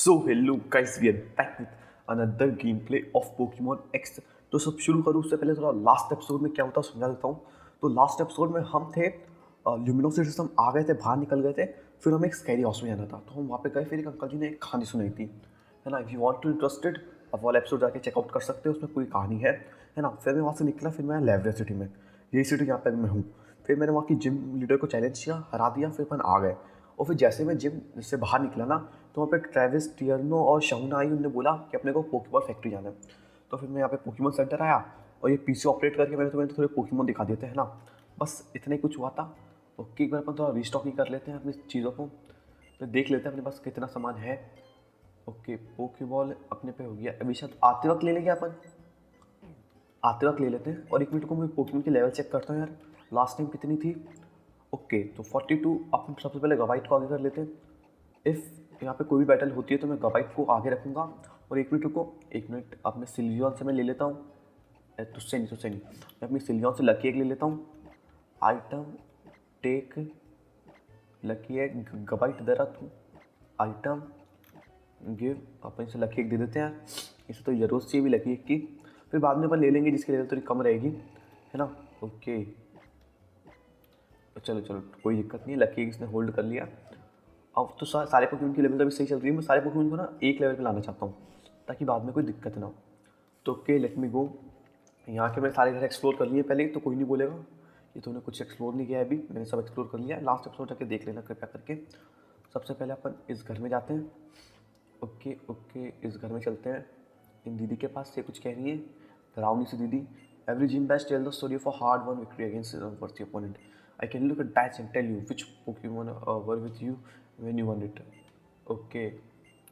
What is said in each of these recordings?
So hello guys, we are back with another game play of Pokemon X. तो सब शुरू करूँ उससे पहले थोड़ा लास्ट एपिसोड में क्या होता है समझा देता हूँ। तो लास्ट एपिसोड में हम थे ल्यूमिनोसिटी से हम आ गए थे, बाहर निकल गए थे। फिर हमें एक स्कैरी हाउस में जाना था, तो हम वहाँ पे गए। फिर एक अंकल जी ने एक कहानी सुनाई थी, है ना। If you want to interested, आप वाला एपिसोड जाके चेकआउट कर सकते हो, उसमें पूरी कहानी है ना। फिर मैं वहाँ से निकला, फिर मैं लेवरिया सिटी में, यही सिटी जहाँ पे मैं हूँ। फिर मैंने वहाँ की जिम लीडर को चैलेंज किया, हरा दिया। फिर अपन आ गए, और फिर जैसे मैं जिम से बाहर निकला ना, तो वहाँ पे ट्रेविस, टियर्नो और शहुना आई। उन्होंने बोला कि अपने को पोकेमॉन फैक्ट्री जाना है। तो फिर मैं यहाँ पे पोकेमॉन सेंटर आया, और ये पीसी ऑपरेट करके मैंने थोड़े पोकेमॉन दिखा देते हैं ना। बस इतना ही कुछ हुआ था। ओके, एक बार अपन थोड़ा रीस्टॉकिंग कर लेते हैं अपनी चीज़ों को, तो देख लेते हैं अपने पास कितना सामान है। ओके, पोकेबॉल अपने पे हो गया। अभी शायद आते वक्त ले लेंगे अपन, आते वक्त ले लेते हैं। और एक मिनट को मैं पोकेमॉन की लेवल चेक करता हूँ यार, लास्ट टाइम कितनी थी। ओके, तो 42। अपन सबसे पहले गवाइट को आगे कर लेते हैं। इफ़ यहाँ पे कोई भी बैटल होती है तो मैं गवाइट को आगे रखूँगा। और एक मिनट रुको, एक मिनट, अपने सिल्वियन से मैं ले लेता हूँ। तुझसे नहीं, मैं अपनी सिल्वियन से लकी एग ले लेता हूँ। आइटम टेक लकी एग, गवाइट दे रहा तू। आइटम गिव, अपन इसे लकी एग दे देते हैं। इसे तो जरूरत चाहिए भी लकी एग की। फिर बाद में अपन ले लेंगे जिसकी लेवल थोड़ी कम रहेगी, है ना। ओके, चलो चलो, कोई दिक्कत नहीं है। लकी एग इसने होल्ड कर लिया। अब तो सारे पोकेमॉन की लेवल तो अभी सही चल रही है। मैं सारे पोकेमॉन को ना एक लेवल पे लाना चाहता हूँ, ताकि बाद में कोई दिक्कत ना हो। तो ओके, लेट मी गो। यहाँ के मैंने सारे घर एक्सप्लोर कर लिए पहले ही, तो कोई नहीं बोलेगा कि तूने कुछ एक्सप्लोर नहीं किया है। अभी मैंने सब एक्सप्लोर कर लिया है। लास्ट एपिसोड जाके देख लेना कृपया करके। सबसे पहले अपन इस घर में जाते हैं। ओके ओके, इस घर में चलते हैं। इन दीदी के पास से कुछ कह रही है, डरावनी सी दीदी। Every gym badge tell the story of a hard won victory against worth opponent. I can look at badge and tell you which Pokemon were with you when you won it. Okay,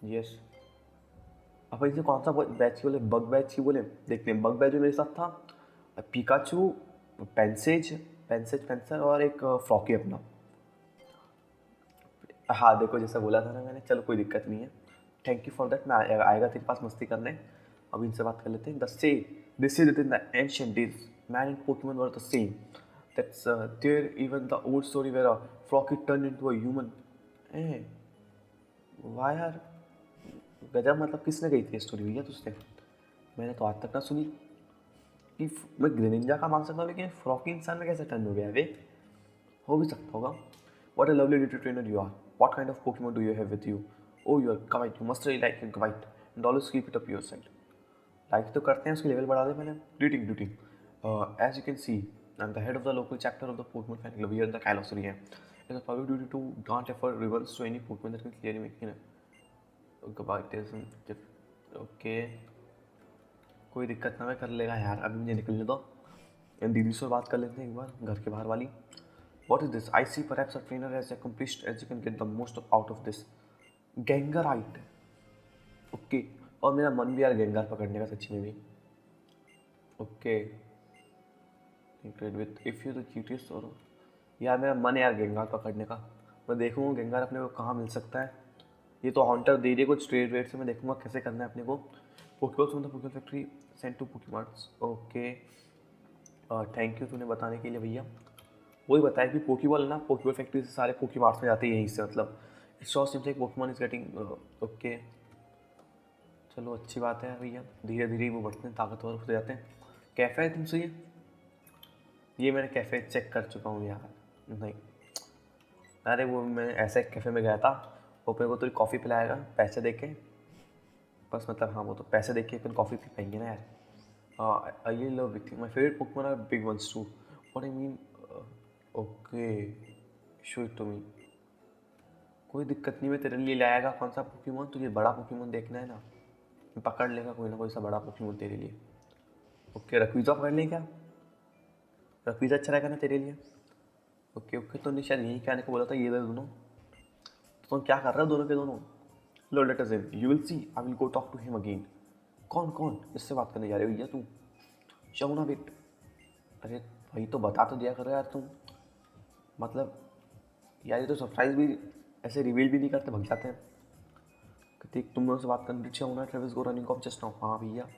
yes. अब इसे कौन सा batch की बोले, bug batch की बोले। देखते हैं, बग बैच जो मेरे साथ था, पिकाचू, पेंसेज, पेंसर और एक फ्रॉकी अपना। हाँ देखो, जैसा बोला था ना मैंने, चलो कोई दिक्कत नहीं है। Thank you for that. मैं आएगा तेरे पास मस्ती करने। अभी इनसे बात कर लेते हैं। This is in the ancient days man and Pokemon were the same. That's there even the old story where a froggy turn into a human. ए वाह यार, गजब। मतलब किसने गई थी स्टोरी भैया तुझसे? मैंने तो आज तक ना सुनी। कि मैं ग्रेनिंजा का मान सकता हूँ, लेकिन फ्रॉकी इंसान में कैसे टर्न हो गया वे? हो भी सकता होगा। What a lovely little trainer you are. What kind of Pokemon do you have with you? Oh, you're Kawait. You must really like your Kawait. And always keep it up your side. Like तो करते हैं, उसकी level बढ़ा दे मैंने। Greeting greeting. As you can see, I'm the head of the local chapter of the Pokemon fan club here in the Kalos region. It is a public duty to grant effort rewards to any Pokemon that can clearly make it. Kawait is okay. कोई दिक्कत ना, मैं कर लेगा यार। अभी मुझे निकलने दो। इन दीदी से बात कर लेते हैं एक बार, घर के बाहर वाली। What is this? I see perhaps a trainer as accomplished as you can get the most out of this. Gengarite. Okay, और मेरा मन भी यार गेंगार पकड़ने का सच्ची में भी। Okay, with if you the cutest. और यार मेरा मन है यार गेंगार पकड़ने का। मैं देखूँगा गेंगार अपने को कहाँ मिल सकता है। ये तो हॉन्टर दे रही है कुछ ट्रेड वेड से। मैं देखूँगा कैसे करना है अपने को। Pokeballs from the Pokemon factory send to Pokemons. Okay, thank you तूने बताने के लिए भैया। वही बताया कि पोकेबॉल ना, पोकेबॉल फैक्ट्री से सारे पोकेमार्ट्स में जाते हैं यहीं से। मतलब it's show seems like Pokemon is getting. Okay, चलो अच्छी बात है भैया। धीरे धीरे वो बढ़ते हैं, ताकतवर होते जाते हैं। कैफ़े है तुमसे ये मैंने कैफ़े चेक कर चुका हूँ यार। नहीं, अरे वो मैं ऐसे एक कैफ़े में गया था, वो अपने को थोड़ी कॉफ़ी पिलाएगा पैसे दे के। बस मतलब हाँ, वो तो पैसे दे के अपन कॉफ़ी पी पाएंगे ना यार। I love big thing, my favourite Pokemon are big ones too. What I mean? Okay, show it to me. कोई दिक्कत नहीं, मैं तेरे लिए लाएगा। कौन सा पोकेमॉन? तुझे बड़ा पोकेमॉन देखना है ना, पकड़ लेगा कोई ना कोई सा बड़ा पोकेमॉन तेरे लिए। ओके, रक्वीजा पकड़ लें क्या? रक्वीजा अच्छा रहेगा ना तेरे लिए? ओके ओके, तो नहीं शायद यही कहने को बोला था, ये दोनों। तो तुम क्या कर रहे हो दोनों के दोनों? लो let us in, you will see, I will go talk to him again. कौन कौन इससे बात करने जा रहे हो भैया तुम? शमुना वेट। अरे भाई तो बता तो दिया करो यार तुम। मतलब यार ये तो सरप्राइज भी ऐसे रिवील भी नहीं करते, भग जाते हैं। कहते तुम लोगों से बात करनी थी शमुना, Travis go running off just now. हाँ भैया,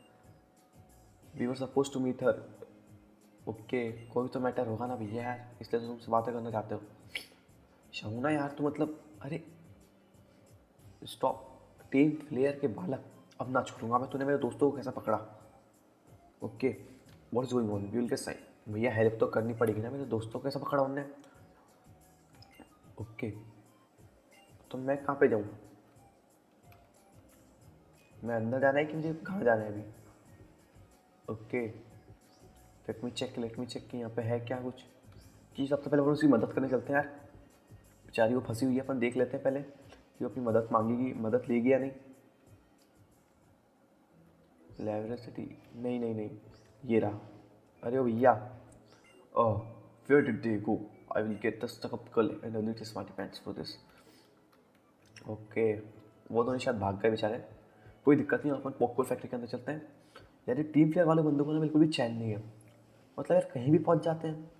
we were suppose to meet her. Okay, कोई तो मैटर होगा ना भैया यार, इसलिए तो तुमसे बातें करना चाहते हो। शमुना यार तो मतलब, अरे स्टॉप। टीम प्लेयर के बालक, अब ना छोड़ूंगा मैं। तूने मेरे दोस्तों को कैसा पकड़ा? Okay, what is going on? We will get sign. भैया हेल्प तो करनी पड़ेगी ना, मेरे दोस्तों को कैसा पकड़ा उनने? ओके, तो मैं कहाँ पे जाऊँ? मैं अंदर जाना है कि मुझे कहाँ जाना है अभी? ओके, लेट मी चेक कि यहाँ पे है क्या कुछ। कि सबसे पहले अपन उसकी मदद करने चलते हैं यार। बेचारी वो फंसी हुई है, अपन देख लेते हैं पहले कि वो अपनी मदद मांगेगी, मदद लेगी या नहीं। लाइब्रेरी, नहीं नहीं नहीं, ये रहा। अरे ओ भैया, oh, where did they go? I will get the stuck up girl and only the smarty pants for this. Okay, वो दोनों शायद भाग गए बेचारे। कोई दिक्कत नहीं, अपन पॉपकॉर्न फैक्ट्री के अंदर चलते हैं। यार ये टीम प्लेयर वाले बंदों को ना बिल्कुल भी चैन नहीं है, मतलब यार कहीं भी पहुंच जाते हैं।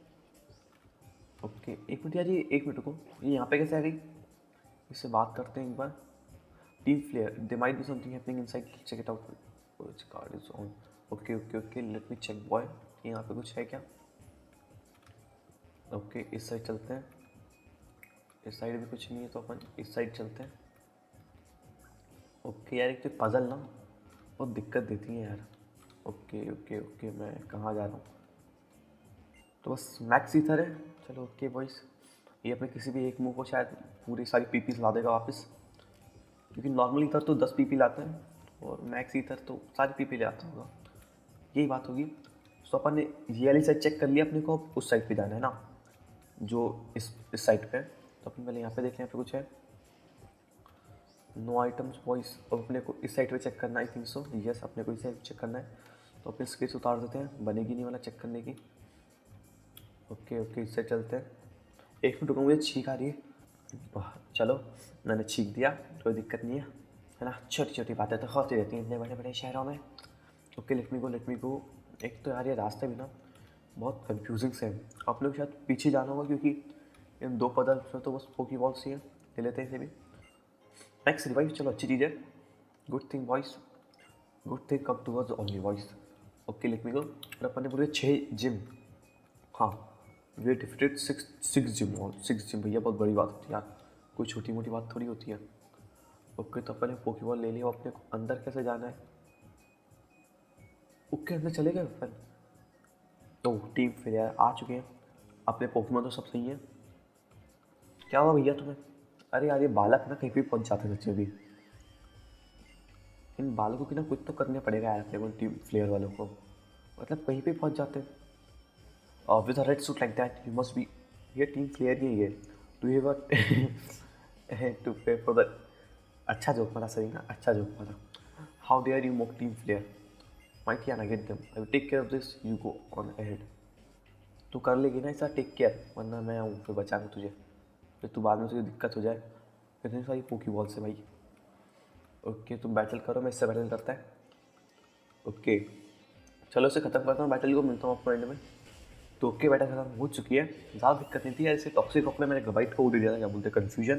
ओके, एक मिनट यार, ये एक मिनट को, ये यहाँ पे कैसे आ गई? इससे बात करते हैं एक बार। Team player, they might be something happening inside, check it out. Which card is on? Okay okay okay, let me check boy, यहाँ पे कुछ है क्या? ओके, इस साइड चलते हैं। इस साइड भी कुछ नहीं है, तो अपन इस साइड चलते हैं। ओके यार, एक तो पजल ना बहुत दिक्कत देती है यार। ओके ओके ओके, मैं कहाँ जा रहा हूँ? तो बस मैक्स ईथर है। चलो ओके बॉयस, ये अपने किसी भी एक मुंह को शायद पूरी सारी पीपीस ला देगा वापस, क्योंकि नॉर्मल ईथर तो 10 पीपी लाते हैं और मैक्स ईथर तो सारी पीपी ले आता होगा, यही बात होगी। तो अपन ने ये वाली साइड चेक कर लिया, अपने को उस साइड पे जाना है ना, जो इस साइड पे है। तो अपन पहले यहाँ पे देख लें, यहाँ पे कुछ है। No items boys. अब अपने को इस साइड पे चेक करना है, आई थिंक सो, यस, अपने को इस साइड चेक करना है। तो अपने स्केच उतार देते हैं, बनेगी नहीं वाला चेक करने की। ओके ओके, इससे चलते हैं। एक मिनट रुको, मुझे छींक आ रही है। चलो, मैंने छींक दिया, कोई दिक्कत नहीं है ना। छोटी छोटी बातें तो होती रहती हैं इतने बड़े बड़े शहरों में। ओके, लेट मी गो। एक तो यार ये रास्ते भी ना बहुत कंफ्यूजिंग से हैं। आप लोग शायद पीछे जाना होगा, क्योंकि इन दो पदल में तो बस पोकी बॉल्स ही हैं। ले लेते हैं इसे भी। नेक्स्ट रिवाइव, चलो अच्छी चीज़ है। Good thing voice, good thing come towards only voice. Okay, let me go. और अपन ने पूरे 6 जिम, हाँ, वे डिफिटेड 6 जिम, और 6 जिम भैया बहुत बड़ी बात होती है यार, कोई छोटी मोटी बात थोड़ी होती है। ओके, तो अपन ने पोकेबॉल ले लिया, अपने को अंदर कैसे जाना है? ओके, अंदर चले गए अपन। तो टीम फिर यार आ चुके हैं, अपने पोकेमॉन तो सब सही है। क्या हुआ भैया तुम्हें? अरे यार, ये बालक ना कहीं भी पहुंच जाते हैं सच्चे भी। इन बालकों की ना कुछ तो करने पड़ेगा यार अपने को, टीम प्लेयर वालों को, मतलब कहीं पे पहुंच जाते हैं। With a red suit like that you must be, ये टीम प्लेयर ही है। Do you have to pay for that? अच्छा जोक मारा, सही ना, अच्छा जोक मारा। How dare you mock team player? Might ya ना get them, I will take care of this, you go on ahead. तू कर लेगी ना ऐसा, टेक केयर, वरना मैं आऊँ फिर बचाने तुझे, फिर तू बाद में तुझे दिक्कत हो जाए। इतनी सारी पोकी बॉल से भाई। ओके, तुम बैटल करो, मैं इससे बैटल करता है। ओके, चलो इसे ख़त्म करता हूँ बैटल को, मिलता हूँ आपको एंड में। तो ओके, बैटल खत्म हो चुकी है, ज़्यादा दिक्कत नहीं थी यार। इसे टॉक्सिक रॉक में मैंने गबाइट को उड़ दिया था, क्या बोलते हैं, कन्फ्यूजन,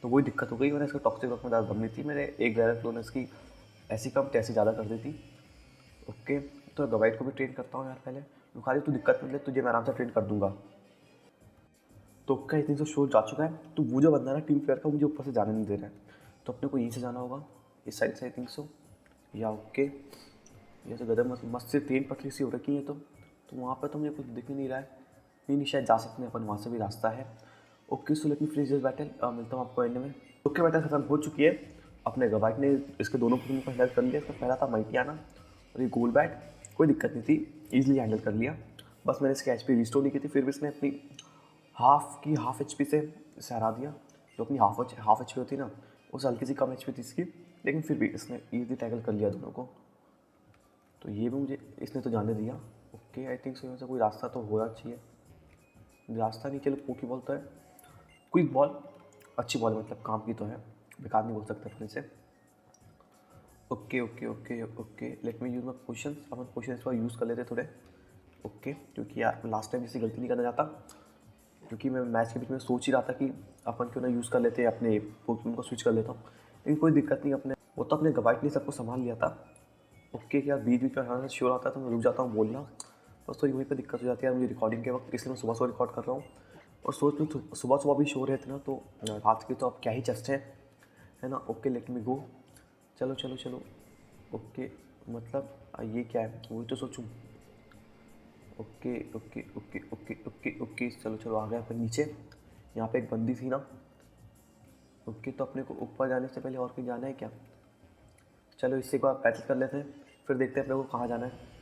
तो वही दिक्कत हो गई। मैंने इसका टॉक्सिक रॉक में ज़्यादा दम नहीं थी, मेरे एक डायरेक्ट फ्लो ने इसकी ऐसी कम तैसी ज़्यादा कर दी थी। ओके, तो गवाइड को भी ट्रेन करता हूँ यार पहले। तो खाली तू दिक्कत मत ले, तुझे मैं आराम से ट्रेन कर दूंगा। तो क्या इतनी तो शोर जा चुका है, तो वो जो बंदा ना टीम प्लेयर का, मुझे ऊपर से जाने नहीं दे रहा है। तो अपने को यहीं से जाना होगा, इस साइड से, आई थिंक सो, या ओके। ये तो गदर मस्त से 3 पतली सी हो रखी है। तो वहाँ पर तो मुझे कुछ दिख ही नहीं रहा है। नहीं नहीं, शायद जा सकते हैं अपन, वहाँ से भी रास्ता है। Okay, so let me finish this battle, मिलता हूँ आपको एंड में। ओके, बैटल खत्म हो चुकी है। अपने गवाइड ने इसके दोनों पुलिस को हैंडल कर लिया। इसका पहला था माइटियाना, और ये गोल बैट, कोई दिक्कत नहीं थी, ईजिली हैंडल कर लिया। बस मैंने इसके एच पी रिस्टोर नहीं की थी, फिर भी इसने अपनी हाफ एच पी से इसे हरा दिया। जो अपनी हाफ एच पी होती ना, उस हल्की सी कम एच पी थी इसकी, लेकिन फिर भी इसने ईजी टैकल कर लिया दोनों को। तो ये भी मुझे इसने तो जाने दिया। ओके, आई थिंक सो यहाँ से कोई रास्ता तो होना चाहिए। रास्ता नहीं, चलो पोकी बॉल तो है, क्विक बॉल अच्छी बॉल है, मतलब काम की तो है, बेकार नहीं बोल सकते अपने से। Okay okay okay okay, let me use my potion. अपन पोशन इस बार यूज़ कर लेते थोड़े। ओके, क्योंकि यार लास्ट टाइम जैसी गलती नहीं करना चाहता, क्योंकि मैं मैच के बीच में सोच ही रहा था कि अपन क्यों ना यूज़ कर लेते हैं, अपने पोकेमॉन को स्विच कर लेता हूँ। लेकिन कोई दिक्कत नहीं, अपने वो तो अपने गवाइट ने सबको संभाल लिया था। ओके, क्या बीच बीच में हाँ श्योर आता है तो मैं रुक जाता हूँ बोलना, बस तो वहीं पर दिक्कत हो जाती है मुझे रिकॉर्डिंग के वक्त, इसलिए मैं सुबह सुबह रिकॉर्ड कर रहा हूँ। और सोच में सुबह सुबह भी शोर है इतना, तो रात के तो अब क्या ही चस्ट है ना। Okay, let me go. चलो चलो चलो। ओके, मतलब ये क्या है, वही तो सोचूं। Okay okay okay okay okay okay, चलो चलो आ गए अपन नीचे। यहाँ पे एक बंदी थी ना। ओके, तो अपने को ऊपर जाने से पहले और कहीं जाना है क्या? चलो इससे एक बार बैटल कर लेते हैं, फिर देखते हैं अपने को कहाँ जाना है।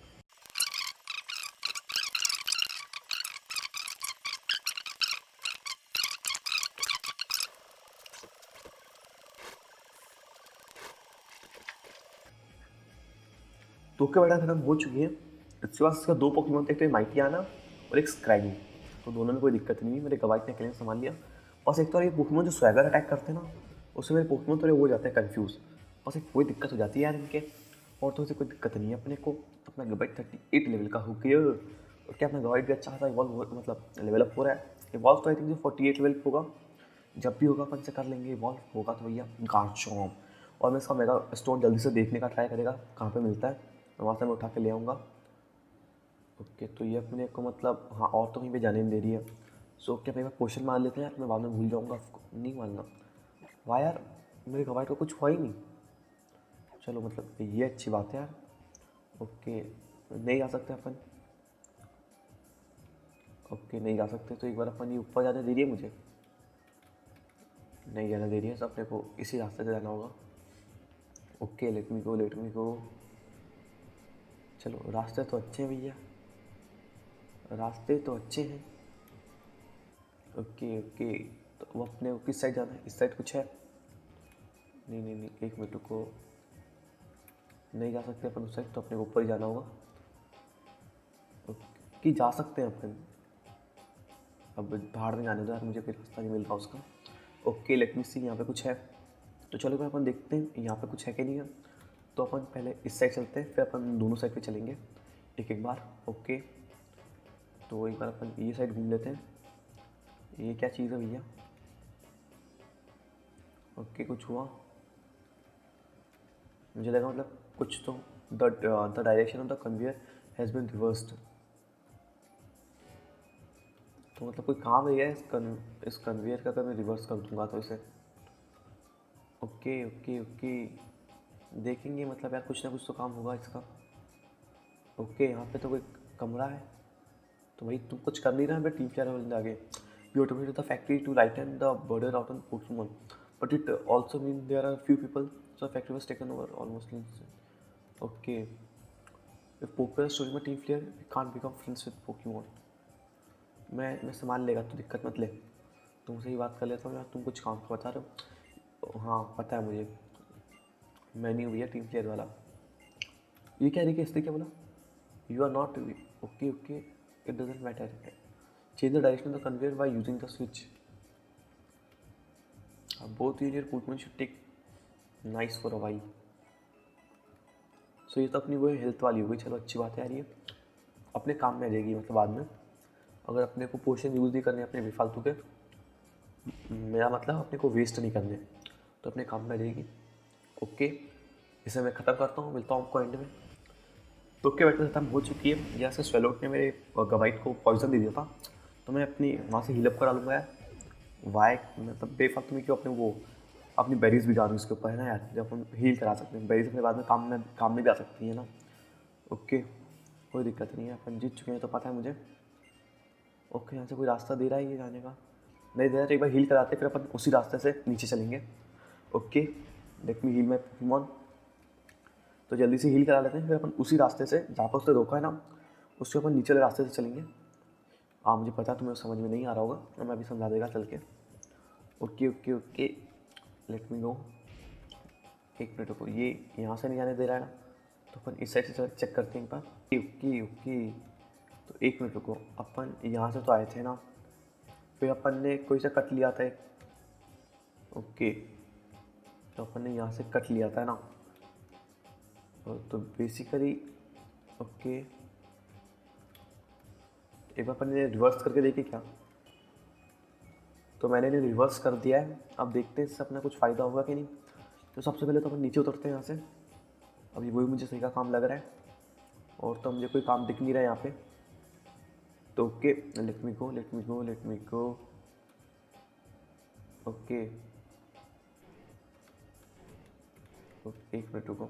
तो क्या बेटा खत्म हो चुकी है। इसके बाद इसका दो पोकेमोन थे, एक तो माइटियाना और एक स्क्रैगी। तो दोनों में कोई दिक्कत नहीं, मेरे गवाइट ने अकेले संभाल लिया। बस एक तो ये पोकेमोन जो स्वैगर अटैक करते हैं ना, उससे मेरे पोकेमोन थोड़े हो जाते हैं कन्फ्यूज़। बस एक कोई दिक्कत हो जाती है यार इनके। और तो उसे कोई दिक्कत नहीं है अपने को। अपना गवाइट 38 लेवल का हो गया। और क्या अपना गवाइट भी अच्छा खासा इवॉल्व मतलब लेवल अप हो रहा है। इवॉल्व तो आई थिंक 48 लेवल होगा। जब भी होगा अपन से कर लेंगे, इवॉल्व होगा तो भैया गार्चॉम्प। और मैं इसका मेगा स्टोन जल्दी से देखने का ट्राई करेगा कहाँ पे मिलता है, मैं वहाँ से मैं उठा के ले आऊँगा। ओके, तो ये अपने को मतलब हाँ, और तो कहीं पे जाने नहीं दे रही है। सो क्या मेरे क्वेश्चन मान लेते हैं यार, मैं बाद में भूल जाऊँगा। नहीं मानना वाह यार, मेरे गवाई को कुछ हुआ ही नहीं। चलो मतलब ये अच्छी बात है यार। ओके, नहीं जा सकते अपन। ओके, नहीं जा सकते, तो एक बार अपन ये ऊपर जाने दे रही है मुझे? नहीं जाने दे रही है, तो अपने को इसी रास्ते से जाना होगा। Okay, let me go let me go. चलो रास्ते तो अच्छे हैं भैया, रास्ते तो अच्छे हैं। ओके ओके, तो वो अपने को किस साइड जाना है? इस साइड कुछ है? नहीं नहीं नहीं, एक मिनट को नहीं जा सकते अपन उस साइड, तो अपने को ऊपर ही जाना होगा। ओके, जा सकते हैं अपन। अब बाहर में जाने दो यार, मुझे कोई रास्ता नहीं मिल रहा उसका। ओके, लेट मी सी, यहाँ पे कुछ है। तो चलो भाई अपन देखते हैं यहाँ पे कुछ है कि नहीं है। तो अपन पहले इस साइड चलते हैं, फिर अपन दोनों साइड पे चलेंगे एक एक बार। ओके, तो एक बार अपन ये साइड घूम लेते हैं। ये क्या चीज़ है भैया? ओके, कुछ हुआ? मुझे लगा मतलब कुछ तो the direction of the conveyor has been reversed. तो मतलब कोई काम है इस कन्वेयर का, अगर मैं रिवर्स कर दूंगा तो इसे। ओके ओके ओके, देखेंगे मतलब यार, कुछ ना कुछ तो काम होगा इसका। ओके, यहाँ पे तो कोई कमरा है। तो भाई तुम कुछ कर नहीं रहा है, टीम प्लेयर वाले आगे। You automated the factory to lighten the burden out on Pokemon, but it also mean there are few people, so factory was taken over almost. Okay, if poker story में team player can't become friends with Pokemon. मैं संभाल लेगा, तो दिक्कत मत ले। तुमसे ही बात कर लेता हूँ यार, तुम कुछ काम का बता रहे हो। हाँ पता है मुझे, मैं नहीं हूँ भैया टीम प्लेयर वाला। ये क्या देखिए, इसने क्या बोला? You are not. Okay okay, it doesn't matter. Change the direction of the conveyor by using the switch. Both use your putman should take nice for a why. So ये तो अपनी वो हेल्थ वाली हो गई। चलो अच्छी बात है यार, ये अपने काम में आ जाएगी मतलब बाद में। अगर अपने को पोशन यूज़ नहीं करने अपने बेफालतू के, मेरा मतलब अपने को वेस्ट नहीं करने, तो अपने काम में आ जाएगी। ओके, इसे मैं ख़त्म करता हूँ, मिलता हूँ आपको एंड में। तो क्या बैटल खत्म हो चुकी है। यहाँ से स्वेलोट ने मेरे गवाइट को पॉइजन दे दिया था, तो मैं अपनी वहाँ से हील अप करा लूँगा यार। वाई मतलब बेफालतू में क्यों अपने वो अपनी बेरीज भी डालूँ इसके ऊपर, है ना यार, जब हम हील करा सकते हैं। बेरीज अपने बाद में काम में भी आ सकती है ना। ओके, कोई दिक्कत नहीं है, अपन जीत चुके हैं तो पता है मुझे। ओके, यहाँ से कोई रास्ता दे रहा है ये जाने का? नहीं दे रहा, तो एक बार हील कराते फिर अपन उसी रास्ते से नीचे चलेंगे। Okay, let me heal my Pokemon. तो जल्दी से हील करा लेते हैं, फिर अपन उसी रास्ते से जहाँ पर उसने रोका है ना, उससे अपन नीचे वाले रास्ते से चलेंगे। हाँ मुझे पता तुम्हें समझ में नहीं आ रहा होगा, तो मैं अभी समझा देगा चल के। Okay okay okay, let me know. एक मिनट को, ये यहाँ से नहीं जाने दे रहा है ना, तो अपन इस साइड से चेक करते हैं एक बार। ओके ओके, तो एक मिनट को, अपन यहाँ से तो आए थे ना, फिर अपन ने कोई सा कट लिया था एक। ओके, तो अपन ने यहाँ से कट लिया था ना, तो बेसिकली ओके, एक बार अपन ने रिवर्स करके देखे क्या? तो मैंने इन्हें रिवर्स कर दिया है। अब देखते हैं इससे अपना कुछ फ़ायदा होगा कि नहीं। तो सबसे पहले तो अपन नीचे उतरते हैं यहाँ से। अभी वही मुझे सही का काम लग रहा है, और तो मुझे कोई काम दिख नहीं रहा है यहाँ पे। तो okay, let me go let me go let me go. Okay, एक मिनट रुको,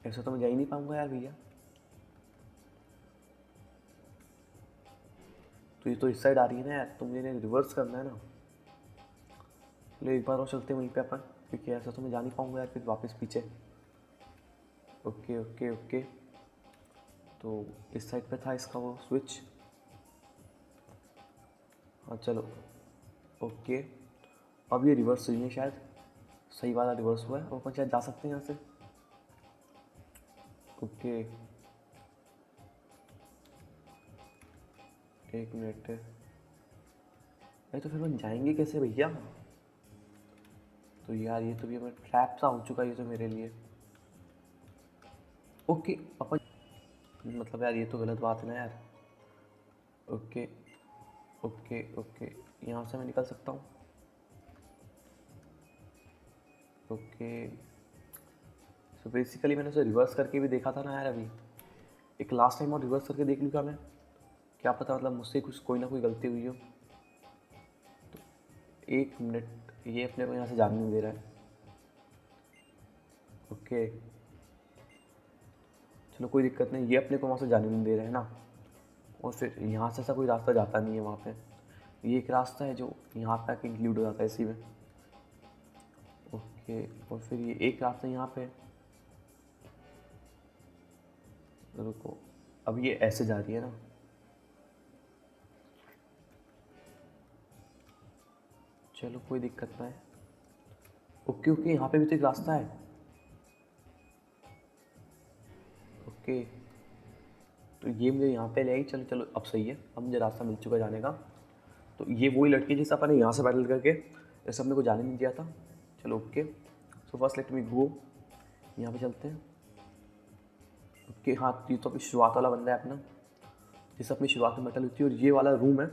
ऐसा तो मैं जा ही नहीं पाऊंगा यार भैया। तो ये तो इस साइड आ रही है ना यार, तो मुझे रिवर्स करना है ना। चलो एक बार और चलते हैं वहीं पे अपन, क्योंकि ऐसा तो मैं जा नहीं पाऊंगा यार फिर वापस पीछे। ओके ओके ओके, तो इस साइड पे था इसका वो स्विच। हाँ चलो ओके, अब ये रिवर्स हुई है शायद, सही वाला रिवर्स हुआ है, और अपन शायद जा सकते हैं यहाँ से। ओके एक मिनट, नहीं तो फिर हम जाएंगे कैसे भैया? तो यार ये तो भी हमें ट्रैप सा हो चुका है ये तो मेरे लिए। ओके अपन, मतलब यार ये तो गलत बात है ना यार। ओके ओके ओके, यहाँ से मैं निकल सकता हूँ। ओके सो बेसिकली मैंने उसे रिवर्स करके भी देखा था ना यार अभी, एक लास्ट टाइम और रिवर्स करके देख लूँ क्या मैं? क्या पता मतलब मुझसे कुछ कोई ना कोई गलती हुई हो। तो एक मिनट, ये अपने को यहाँ से जाने नहीं दे रहा है। ओके चलो कोई दिक्कत नहीं, ये अपने को वहाँ से जाने नहीं दे रहा है ना। और फिर यहाँ से ऐसा कोई रास्ता जाता नहीं है वहाँ पे, ये एक रास्ता है जो यहाँ पे आके इंक्लूड हो जाता है इसी में। ओके और फिर ये एक रास्ता यहाँ पे, रुको, अब ये ऐसे जा रही है ना। चलो कोई दिक्कत ना है। ओके ओके, यहाँ पे भी तो एक रास्ता है। ओके तो ये मुझे यहाँ पे ले आई, चलो चलो अब सही है, अब मुझे रास्ता मिल चुका है जाने का। तो ये वही लड़की जिसे अपन ने यहाँ से बैटल करके जैसे अपने को जाने नहीं दिया था। चलो okay, so first let me go, यहाँ पे चलते हैं। ओके हाँ, ये तो अपनी शुरुआत वाला बंदा है अपना, जिससे अपनी शुरुआत में बैटल होती है, और ये वाला रूम है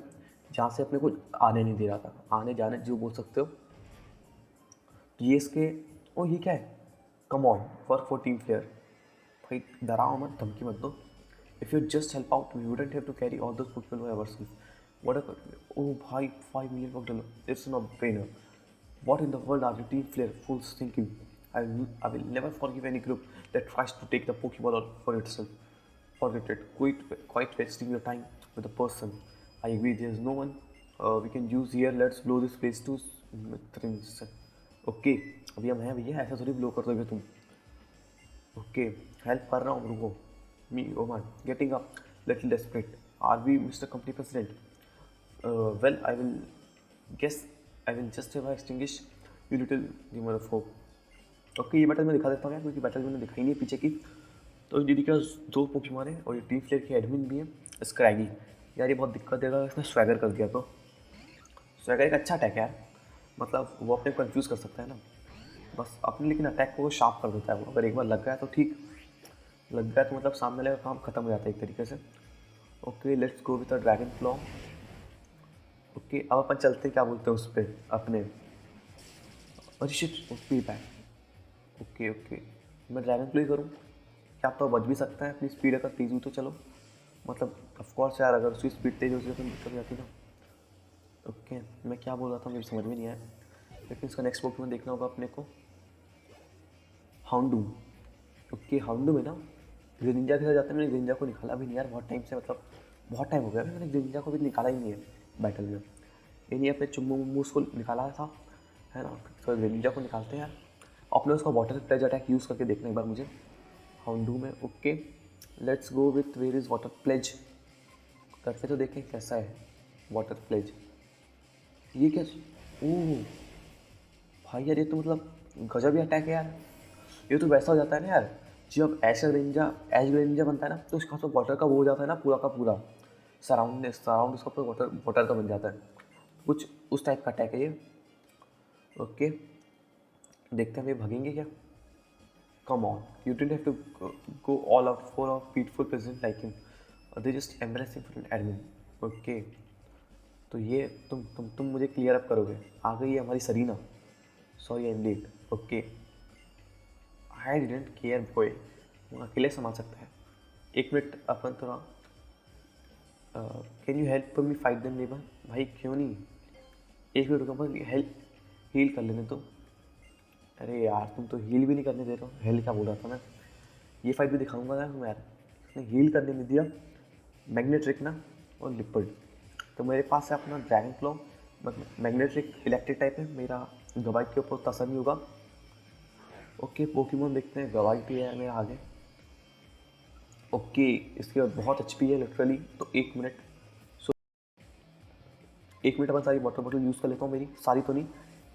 जहाँ से अपने को आने नहीं दे रहा था, आने जाने जो बोल सकते हो। तो ये इसके, ओ ये क्या है, come on work for team player. भाई डराओ मत, धमकी मत दो। If you just help out we wouldn't have to carry all those people by ourselves. What a, ओ भाई 5 million for dollar, it's no brainer. What in the world are you team player fools thinking? I will never forgive any group that tries to take the Pokeball for itself. Forget it. Quite wasting your time with a person. I agree. There's no one we can use here. Let's blow this place to things. Okay. अभी हम हैं भैया, ऐसा थोड़ी blow कर दोगे तुम। Okay help कर रहा हूँ, रुको। Me Oman getting up little desperate. Are we mister company president? Well I will guess I will just have extinguish you little demon of hope. Okay ये बैटल मैं दिखा देता हूँ यार, क्योंकि बैटल मैंने दिखाई नहीं है पीछे की। तो दीदी के पास 2 पोकेमॉन है और ये टीम प्लेयर की एडमिन भी है स्क्रैगी। यार ये बहुत दिक्कत देगा इसने स्वैगर कर दिया तो। स्वैगर एक अच्छा अटैक है यार, मतलब वो अपने को कन्फ्यूज़ कर सकता है ना बस अपने, लेकिन अटैक को वो शार्प कर देता है वो। अगर एक बार लग गया तो ठीक, लग गया तो मतलब सामने वाले का काम खत्म हो जाता है एक तरीके से। Okay let's go with a dragon flaw. Okay अब अपन चलते क्या बोलते हैं उस पर अपने, और shit okay back. Okay okay मैं ड्रैगन फ्लो ही करूँ क्या, तो बच भी सकता है अपनी स्पीड अगर तेज़ हुई तो। चलो मतलब ऑफकोर्स यार, अगर उसकी स्पीड तेज़ होती है तो दिक्कत हो जाती ना। ओके मैं क्या बोल रहा था मुझे समझ में नहीं आया, लेकिन इसका नेक्स्ट पोकेमॉन देखना होगा अपने को, हाउंडू। ओके हाउंडू में ना ग्रेनिंजा के साथ जाते हैं, मैंने ग्रेनिंजा को निकाला भी नहीं यार बहुत टाइम से, मतलब बहुत टाइम हो गया मैंने ग्रेनिंजा को भी निकाला ही नहीं है बैटल में। ये नहीं अपने चुम्मू मुम्मू उसको निकाला था है ना, तो ग्रेनिंजा को निकालते हैं यार अपने। उसका वाटर प्लेज अटैक यूज़ करके देखना एक बार मुझे हाउंडू में। Okay let's go with where is water pledge, करके तो देखें कैसा है वाटर प्लेज। ये क्या, ओह भाई यार ये तो मतलब गजब ही अटैक है यार। ये तो वैसा हो जाता है ना यार, जब एश ग्रेनिंजा बनता है ना तो उसका तो वाटर का वो हो जाता है ना पूरा का पूरा, सराउंड उसका पूरा वाटर वाटर का बन जाता है, कुछ उस टाइप का अटैक है ये। ओके देखते हैं वे भगेंगे क्या। Come on you didn't have to go all out for a pitiful present like him, they just embarrassing for an admin. Okay तो ये तुम मुझे क्लियर अप करोगे। आ गई है हमारी Serena, sorry I am late. Okay I didn't care boy, वो अकेले संभाल सकता है। एक मिनट अपन थोड़ा, can you help me fight them neighbour. भाई क्यों नहीं, एक मिनट रुको बस हेल्प हील कर लेने तो। अरे यार तुम तो हील भी नहीं करने दे रहे हो। हेल क्या बोल रहा था मैं, ये फाइट भी दिखाऊंगा यार मैं यार। इसने हील करने नहीं दिया, मैग्नेट्रिक ना और लिपर्ड। तो मेरे पास है अपना ड्रैगन क्लॉ, मतलब मैग्नेट्रिक इलेक्ट्रिक टाइप है। मेरा गवाइट के ऊपर उतना असर नहीं होगा। ओके पोकेमोन देखते हैं, गवाइट ही है मेरा आगे। ओके इसके बाद बहुत एचपी है लिटरली, तो 1 मिनट। सो 1 मिनट में सारी वाटर बॉटल यूज़ कर लेता हूँ, मेरी सारी तो नहीं,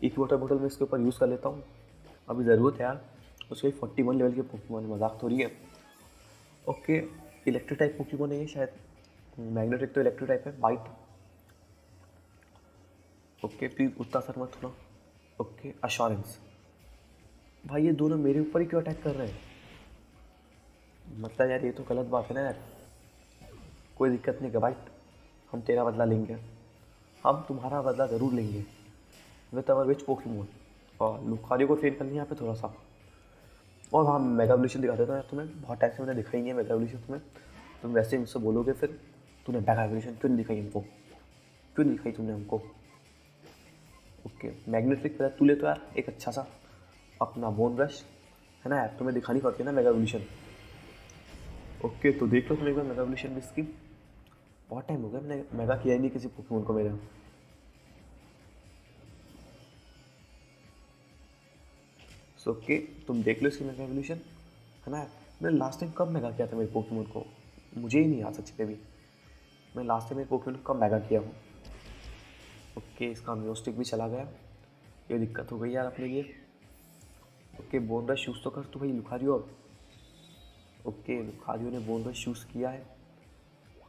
एक वाटर बॉटल में इसके ऊपर यूज़ कर लेता हूँ। अभी ज़रूरत है यार उसके 41 लेवल के पोकेमोन, मजाक थोड़ी है। ओके इलेक्ट्रिक टाइप पोकेमोन है ये शायद, मैग्नेटिक तो इलेक्ट्रिक टाइप है, वाइट। ओके प्लीज़ उतना असर मत होना। Okay assurance. भाई ये दोनों मेरे ऊपर ही क्यों अटैक कर रहे हैं, मतलब यार ये तो गलत बात है ना यार। कोई दिक्कत नहीं गवाइट, हम तेरा बदला लेंगे, हम तुम्हारा बदला ज़रूर लेंगे विद अवर विच पोकेमोन। और लुकारियो को ट्रेन करनी है यहाँ पे थोड़ा सा। और हाँ मेगा एवोल्यूशन दिखा देता हूँ यार तुम्हें, बहुत टाइम से मैंने दिखाई नहीं है मेगा एवोल्यूशन तुम्हें। तुम वैसे ही मुझसे बोलोगे फिर, तूने मेगा एवोल्यूशन क्यों नहीं दिखाई हमको, क्यों नहीं दिखाई तुमने हमको। ओके मैग्नेटिक पहले तू ले तो यार एक अच्छा सा अपना बोन ब्रश, है ना यार, तुम्हें दिखानी पड़ती है ना मेगा एवोल्यूशन। ओके तो देख लो तुम एक बार मेगा एवोल्यूशन भी इसकी। बहुत टाइम हो गया मैंने मेगा किया ही नहीं किसी पोकेमोन को मेरा। सो ओके तुम देख लो इसकी मेगा एवोल्यूशन, है ना यार। मैंने लास्ट टाइम कब मेगा किया था मेरे पोकेमोन को, मुझे ही नहीं याद सच्ची में भी मैं लास्ट टाइम मेरे पोकेमोन को कब मेगा किया हूँ। ओके इसका म्यूस्टिक भी चला गया, ये दिक्कत हो गई यार अपने लिए। ओके बोन ब्रश यूज़ तो कर तू भाई लुकारियो अब। ओके लुकारियो ने बोन ब्रश यूज़ किया है।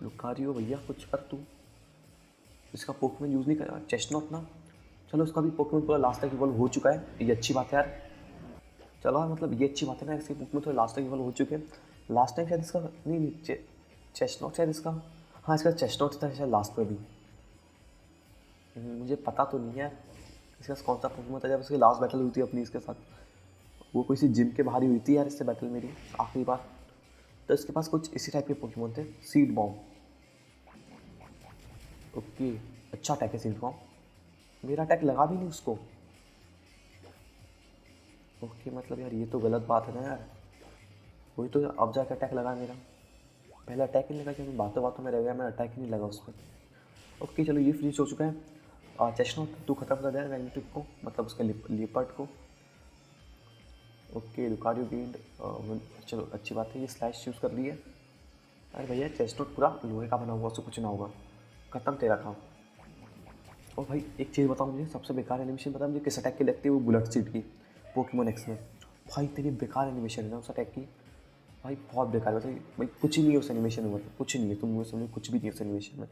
लुकारियो भैया कुछ कर तू, इसका पोकेमोन यूज़ नहीं करा चेस्टनॉट ना। चलो उसका भी पोकेमोन पूरा लास्ट तक इवॉल्व हो चुका है, ये अच्छी बात है यार। चलो यार मतलब ये अच्छी बात है ना, इसके पोकेमोन तो लास्ट तक इवॉल्व हो चुके हैं। लास्ट टाइम शायद इसका नहीं चेस्टनॉट शायद इसका, हाँ इसका चेस्टनॉट था शायद लास्ट में भी। मुझे पता तो नहीं है इसका कौन सा पोकेमोन था जब इसकी लास्ट बैटल हुई थी अपनी इसके साथ। वो कोई सी जिम के बाहर ही हुई थी यार इससे बैटल मेरी आखिरी बार। तो इसके पास कुछ इसी टाइप के पोकेमोन थे। सीड बॉम्ब, ओके अच्छा अटैक है सीड बॉम्ब, मेरा अटैक लगा भी नहीं उसको। ओके मतलब यार ये तो गलत बात है ना यार, वही तो अब जाकर अटैक लगा मेरा, पहले अटैक ही नहीं लगा क्योंकि बातों बातों में रह गया, मेरा अटैक ही नहीं लगा उस पर। ओके चलो ये फिनिश हो चुका है। चेस्टनॉट तू खत्म कर दिया मैग्नेटिक को, मतलब उसके लिपर्ड को। ओके लुकारियो गेंड, चलो अच्छी बात है, ये स्लैश यूज़ कर ली है। अरे भैया चेस्टनॉट पूरा लोहे का बना हुआ, उसको कुछ ना होगा, खत्म तेरा काम। और भाई एक चीज़ बताओ मुझे, सबसे बेकार एनिमेशन पता है मुझे किस अटैक की लगती है, वो बुलेट सीट की पोकेमोन एक्स में। भाई इतनी बेकार एनिमेशन है ना उस अटैक की, भाई बहुत बेकार, मतलब भाई कुछ ही नहीं है उस एनिमेशन में, मतलब कुछ नहीं है, तुम मुझे समझो कुछ भी नहीं है उस एनिमेशन में।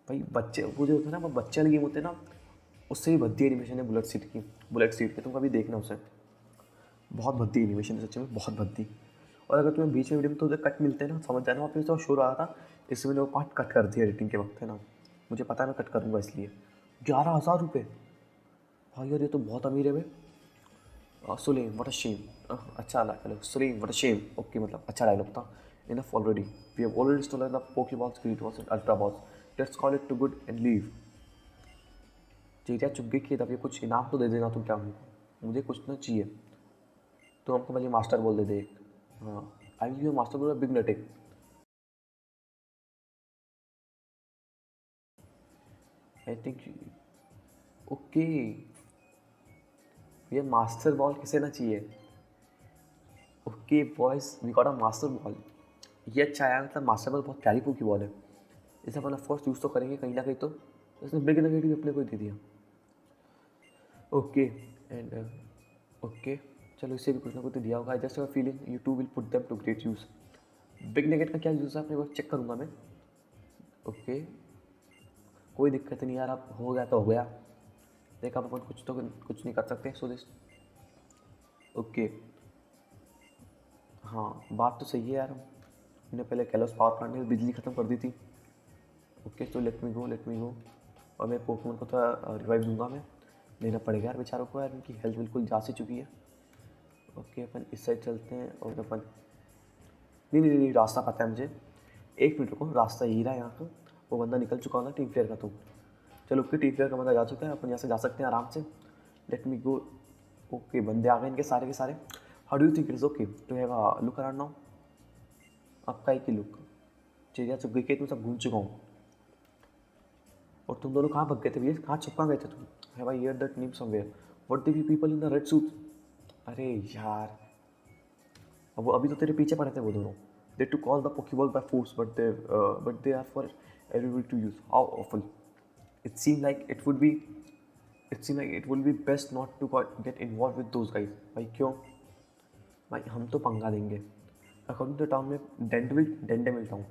भाई बच्चे वो जो होता है ना, वो बच्चे वाले गेम होते हैं ना, उससे भी भद्दी एनिमेशन है बुलेट सीट की। बुलेट सीट की तुम कभी देखना उसे, बहुत भद्दी एनिमेशन है सच्ची में, बहुत भद्दी। और अगर तुम्हें बीच में वीडियो में तो उधर कट मिलते हैं ना, समझ जाना वहाँ पे तो शो रहा था, इसमें मैंने वो पार्ट कट कर दिया एडिटिंग के वक्त, है ना, मुझे पता है मैं कट करूँगा इसलिए। 11,000 रुपये, भाई यार ये तो बहुत अमीर है भाई। सुलेम व्हाट अ शेम, अच्छा लगा सुलेम व्हाट अ शेम, ओके मतलब अच्छा डायलॉग था। Enough already, we have already stolen the Pokeballs, great balls and ultra balls, let's call it to good and leave. चीज़ें चुप गई कि तब ये कुछ इनाम तो दे देना तुम, क्या मुझे कुछ ना चाहिए। तो हमको पहले मास्टर बोल दे दे एक, हाँ आई विल बी मास्टर बोल बिग नटिक। आई थिंक ओके, ये मास्टर बॉल किसे ना चाहिए। Okay boys we got a master ball, ये अच्छा है, मतलब मास्टर बॉल बहुत प्यारी की बॉल है, इसे अपन ऑफकोर्स यूज़ तो करेंगे कहीं ना कहीं, तो इसने बिग नगेट भी अपने को दे दिया। ओके एंड ओके चलो इसे भी कुछ ना कुछ तो दिया होगा। I just have a feeling you two will put them to great use. बिग नेगेट का क्या यूज़ है अपने को चेक करूँगा मैं। ओके कोई दिक्कत नहीं यार, अब हो गया तो हो गया, देखा अपन कुछ नहीं कर सकते, सो दिस ओके। हाँ बात तो सही है यार, हमने पहले कैलोस पावर प्लांट में बिजली ख़त्म कर दी थी। ओके तो लेट मी गो। और मैं पोकेमोन को थोड़ा रिवाइव दूंगा, मैं लेना पड़ेगा यार बेचारों को यार, उनकी हेल्थ बिल्कुल जा सी चुकी है। ओके अपन इस साइड चलते हैं और अपन नहीं रास्ता पता है मुझे, 1 मिनट रुको, रास्ता यही रहा यहाँ का, वो बंदा निकल चुका होगा टीम प्लेयर का तो। चलो ओके टीम प्लेयर का बंदा जा चुका है, अपन यहाँ से जा सकते हैं आराम से। Late me go. ओके बंदे आ गए इनके सारे के सारे। How do you think it is okay to have a look around now? आपका एक ही लुक, चिड़िया चुग गई, खेत में सब घूम चुका हूँ। और तुम दोनों कहाँ भग गए थे भैया, कहाँ छुपा गए थे तुम? Have I hear that name somewhere, what they people in the red suit? अरे यार, अब वो अभी तो तेरे पीछे पड़े थे वो दोनों। They to call the pokeball by force but they are for everybody to use, how awful. It seem like it will be best not to get involve with those guys. भाई क्यों? भाई हम तो पंगा देंगे। अकॉर्डिंग टू टाउन में डेंडेमिल town,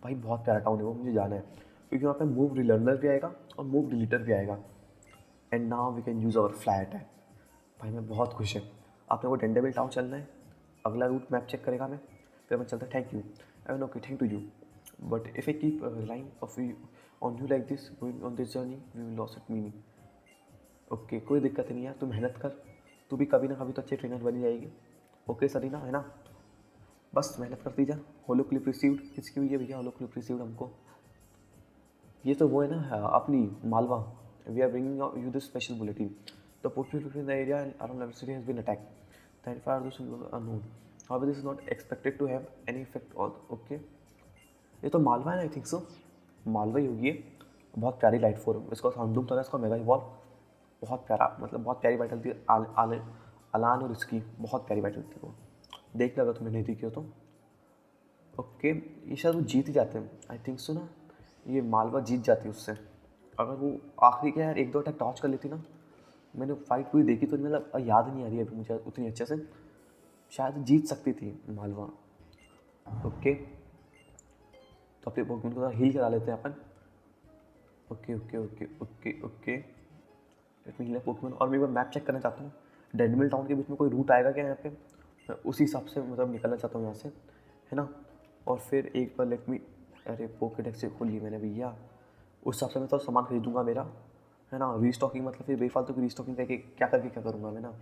भाई बहुत प्यारा टाउन है वो, मुझे जाना है क्योंकि वहाँ पे मूव रिलर्नर भी आएगा और मूव डिलीटर भी आएगा। And now we can use our flat है। भाई मैं बहुत खुश है। आपने वो डेंडेमिल टाउन चलना है, अगला रूट मैप चेक करेगा मैं, फिर मैं चलता है। Thank you. I okay, thank to you, but if I keep relying of you on you like this, going on this journey, we will lose it meaning. Okay कोई दिक्कत नहीं यार, तू मेहनत कर, तू भी कभी ना कभी तो अच्छी ट्रेनर बनी जाएगी। ओके सरीना, है ना? बस मेहनत करती जा। होलो क्लिप रिसीव्ड, किसकी हुई है भैया होलो क्लिप रिसीव्ड हमको? ये तो वो है ना अपनी Malva. We are bringing you this special bulletin, the post in the area around level city has been attack, the fire this unknown, how this is not expected to have any effect on. Okay ये तो मालवा है, I think so Malwa ही होगी ये। बहुत प्यारी light four, इसका sound था, इसका मेगा इवॉल्व बहुत प्यारा, मतलब बहुत प्यारी बैटल थी। अलान और इसकी बहुत प्यारी बैटल थी वो, देख लगा तुमने नहीं देखी हो तो। ओके ये शायद वो जीत ही जाते हैं, आई थिंक सो ना, ये मालवा जीत जाती है उससे। अगर वो आखिरी क्या यार 1-2 अटैक टॉच कर लेती ना, मैंने फाइट पूरी देखी तो मतलब याद नहीं आ रही है अभी मुझे उतनी अच्छे से, शायद जीत सकती थी मालवा। ओके तो अपने पोकेमॉन को हील करा लेते हैं अपन। Okay okay okay okay okay let me heal Pokemon. और मैं एक बार मैप चेक करना चाहता हूँ, डेंडमिल टाउन के बीच में कोई रूट आएगा क्या यहाँ पे? मैं उसी हिसाब से मतलब निकलना चाहता हूँ यहाँ से, है ना? और फिर एक बार लेट मी, अरे पॉकेट से खोल ली मैंने भैया, उस हिसाब से मैं तो सामान खरीदूंगा मेरा, है ना? रीस्टॉकिंग मतलब फिर बेफालतू की रीस्टॉकिंग करके क्या करूँगा मैं ना,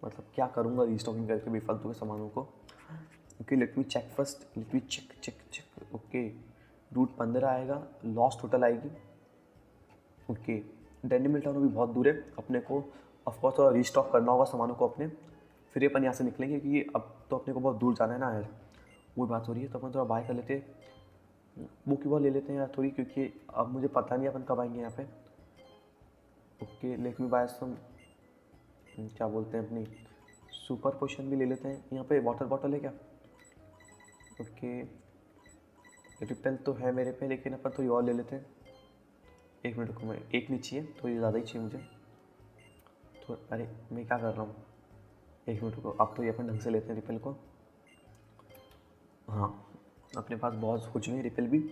मतलब क्या करूँगा रीस्टॉकिंग करके बेफालतू के सामानों को। Okay let me check first, let me check check check. Okay route 15 आएगा, लॉस्ट टोटल आएगी। ओके डेंडी टाउन अभी बहुत दूर है अपने को, ऑफकोर्स थोड़ा रीस्टॉक करना होगा सामानों को अपने, फिर ये अपन यहाँ से निकलेंगे क्योंकि अब तो अपने को बहुत दूर जाना है ना यार, वो बात हो रही है। तो अपन थोड़ा बाय कर लेते हैं, बुक की बॉल ले लेते हैं यार थोड़ी, क्योंकि अब मुझे पता नहीं अपन कब आएंगे यहाँ पे। ओके लेट मी बाय सम, क्या बोलते हैं अपनी सुपर पोशन भी ले लेते हैं। यहाँ पे वाटर बॉटल है क्या? ओके रिपेल तो है मेरे पे, लेकिन अपन थोड़ी और ले लेते हैं। एक मिनट को, मैं एक नहीं चाहिए, थोड़ी ज़्यादा ही चाहिए मुझे तो। अरे मैं क्या कर रहा हूँ, एक मिनट को, अब तो ये अपन ढंग से लेते हैं रिपेल को। हाँ अपने पास बहुत कुछ नहीं रिपेल भी,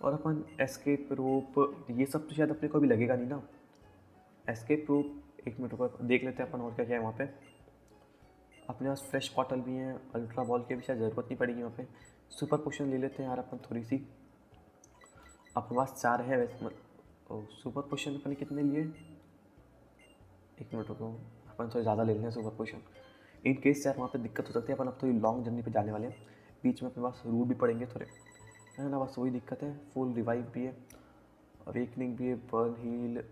और अपन एस्केप रोप ये सब तो शायद अपने को भी लगेगा नहीं ना। एस्केप रोप एक मिनट को देख लेते हैं अपन और क्या क्या है वहाँ पे। अपने पास फ्रेश बॉटल भी हैं, अल्ट्रा बॉल की भी शायद ज़रूरत नहीं पड़ेगी वहाँ पे। सुपर पोशन ले लेते हैं यार अपन थोड़ी सी, अपने पास 4 है वैसे। सुपर पोशन अपन कितने लिए? एक मिनट रुको, अपन थोड़ा ज़्यादा ले लेते हैं सुपर पोशन, इन केस यार वहाँ पे दिक्कत हो सकती है। अपन अब थोड़ी लॉन्ग जर्नी पे जाने वाले हैं, बीच में अपने पास रूट भी पड़ेंगे थोड़े, है ना? बस वही दिक्कत है। फुल रिवाइव भी है, अवेकनिंग भी है, बर्न हील।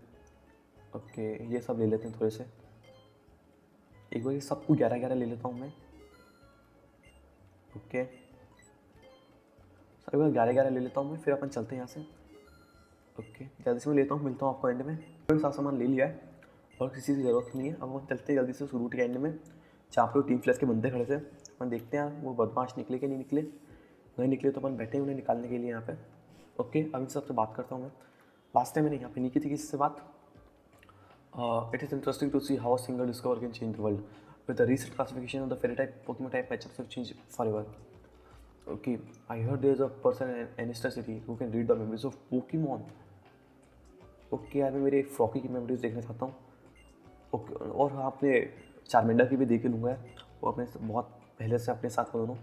ओके ये सब ले लेते हैं थोड़े से, एक बार ये सबको 11-11 ले लेता हूँ मैं। ओके सर एक बार 11-11 ले लेता हूँ मैं, फिर अपन चलते हैं यहाँ से। ओके जल्दी से मैं लेता हूँ, मिलता हूँ आपको एंड में। कोई सारा सामान ले लिया है और किसी की ज़रूरत नहीं है। अब हम चलते हैं जल्दी से उस रूट के एंड में जहाँ पे वो टीम फ्लैश के बंदे खड़े थे। अपन देखते हैं वो बदमाश निकले कि नहीं निकले, नहीं निकले तो अपन बैठे हैं उन्हें निकालने के लिए यहाँ पे। ओके अब इन सबसे बात करता हूँ मैं। लास्ट टाइम मैंने यहाँ पे नहीं की थी किसी से बात। It is interesting to see how a single discover can change the world with the recent classification of the fairy type Pokemon type matchups have change forever. Okay, I heard there's a person in Anistar City who can read the memories of Pokemon. Okay यार मैं मेरे फ्रॉकी की memories देखना चाहता हूँ। Okay और हाँ अपने चारमेंडा की भी देख ही लूँगा यार, वो अपने बहुत पहले से अपने साथ वो दोनों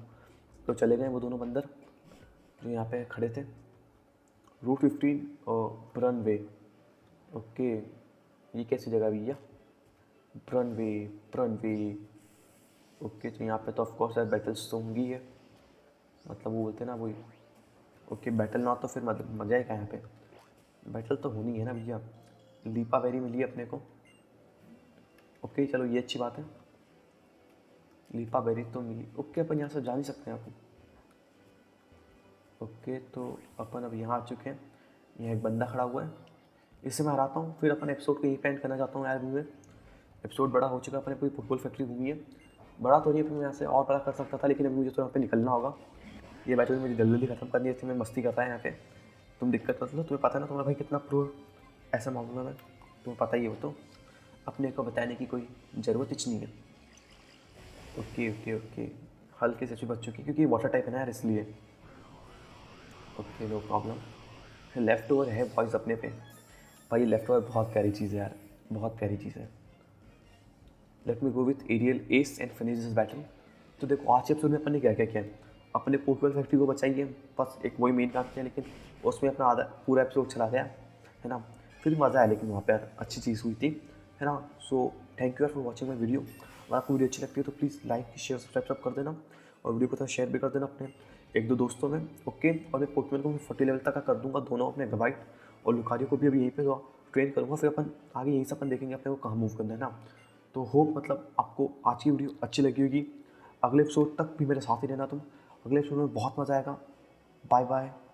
तो चले गए, वो दोनों बंदर जो यहाँ पे खड़े थे। रूट 15 और ब्रन वे। ओके ये कैसी जगह भैया? ब्रन वे, ब्रन वे। ओके तो यहाँ पे तो ऑफकोर्स यार बैटल्स तो होंगी है, मतलब वो बोलते हैं ना वही। ओके बैटल ना तो फिर मतलब मज़ा है क्या यहाँ पे, बैटल तो होनी है ना भैया। लीपा वेरी मिली अपने को। ओके चलो ये अच्छी बात है। लीपा बेरी तो मिली। ओके अपन यहाँ से जा नहीं सकते हैं अपन। ओके तो अपन अब यहाँ आ चुके हैं। यहाँ एक बंदा खड़ा हुआ है, इससे मैं हराता हूँ, फिर अपन एपिसोड को यही पेंट करना चाहता हूँ यार। मुझे एपिसोड बड़ा हो चुका है, अपने पूरी फुटबॉल फैक्ट्री घूमी है। बड़ा तो नहीं है, फिर मैं यहाँ से और बड़ा कर सकता था, लेकिन अभी मुझे तो यहाँ पे निकलना होगा। ये बैटल मुझे जल्दी जल्दी खत्म करनी है, इससे मैं मस्ती करता है यहाँ पे। तुम दिक्कत मत लो, तुम्हें पता है ना तुम्हारा भाई कितना प्रो ऐसा मामला में, तुम्हें पता ही है वो तो। अपने को बताने की कोई ज़रूरत ही नहीं है। ओके ओके ओके, हल्के से बच चुकी, क्योंकि वाटर टाइप है ना यार, इसलिए। Okay no problem. Left over है बॉयज़ अपने पे। भाई लेफ्ट ओवर बहुत प्यारी चीज़ है यार, बहुत प्यारी चीज़ है। Let me go with aerial ace and finish this battle. तो देखो आज के एपिसोड में अपन ने क्या क्या किया है। अपने पोर्टबल फैक्ट्री को बचाई है, बस एक वही मेन काम किया, लेकिन उसमें अपना आधा पूरा एपिसोड चला गया है ना। फिर मज़ा आया, लेकिन वहाँ पे अच्छी चीज़ हुई थी, है ना। So thank you for watching my video. अगर आपको वीडियो अच्छी लगती है तो प्लीज़ लाइक शेयर सब्सक्राइब सब कर देना, और वीडियो को थोड़ा शेयर भी कर देना अपने एक दो दोस्तों में। ओके, और मैं पोर्टबल को 40 लेवल तक का कर दूँगा, दोनों अपने गवाइट और लुकारियो को भी अभी यहीं पे ट्रेन करूँगा। फिर अपन आगे यहीं से अपन देखेंगे अपने को कहाँ मूव करना है ना। तो होप मतलब आपको आज की वीडियो अच्छी लगी होगी। अगले एपिसोड तक भी मेरे साथ ही रहना तुम, अगले एपिसोड में बहुत मज़ा आएगा। Bye bye.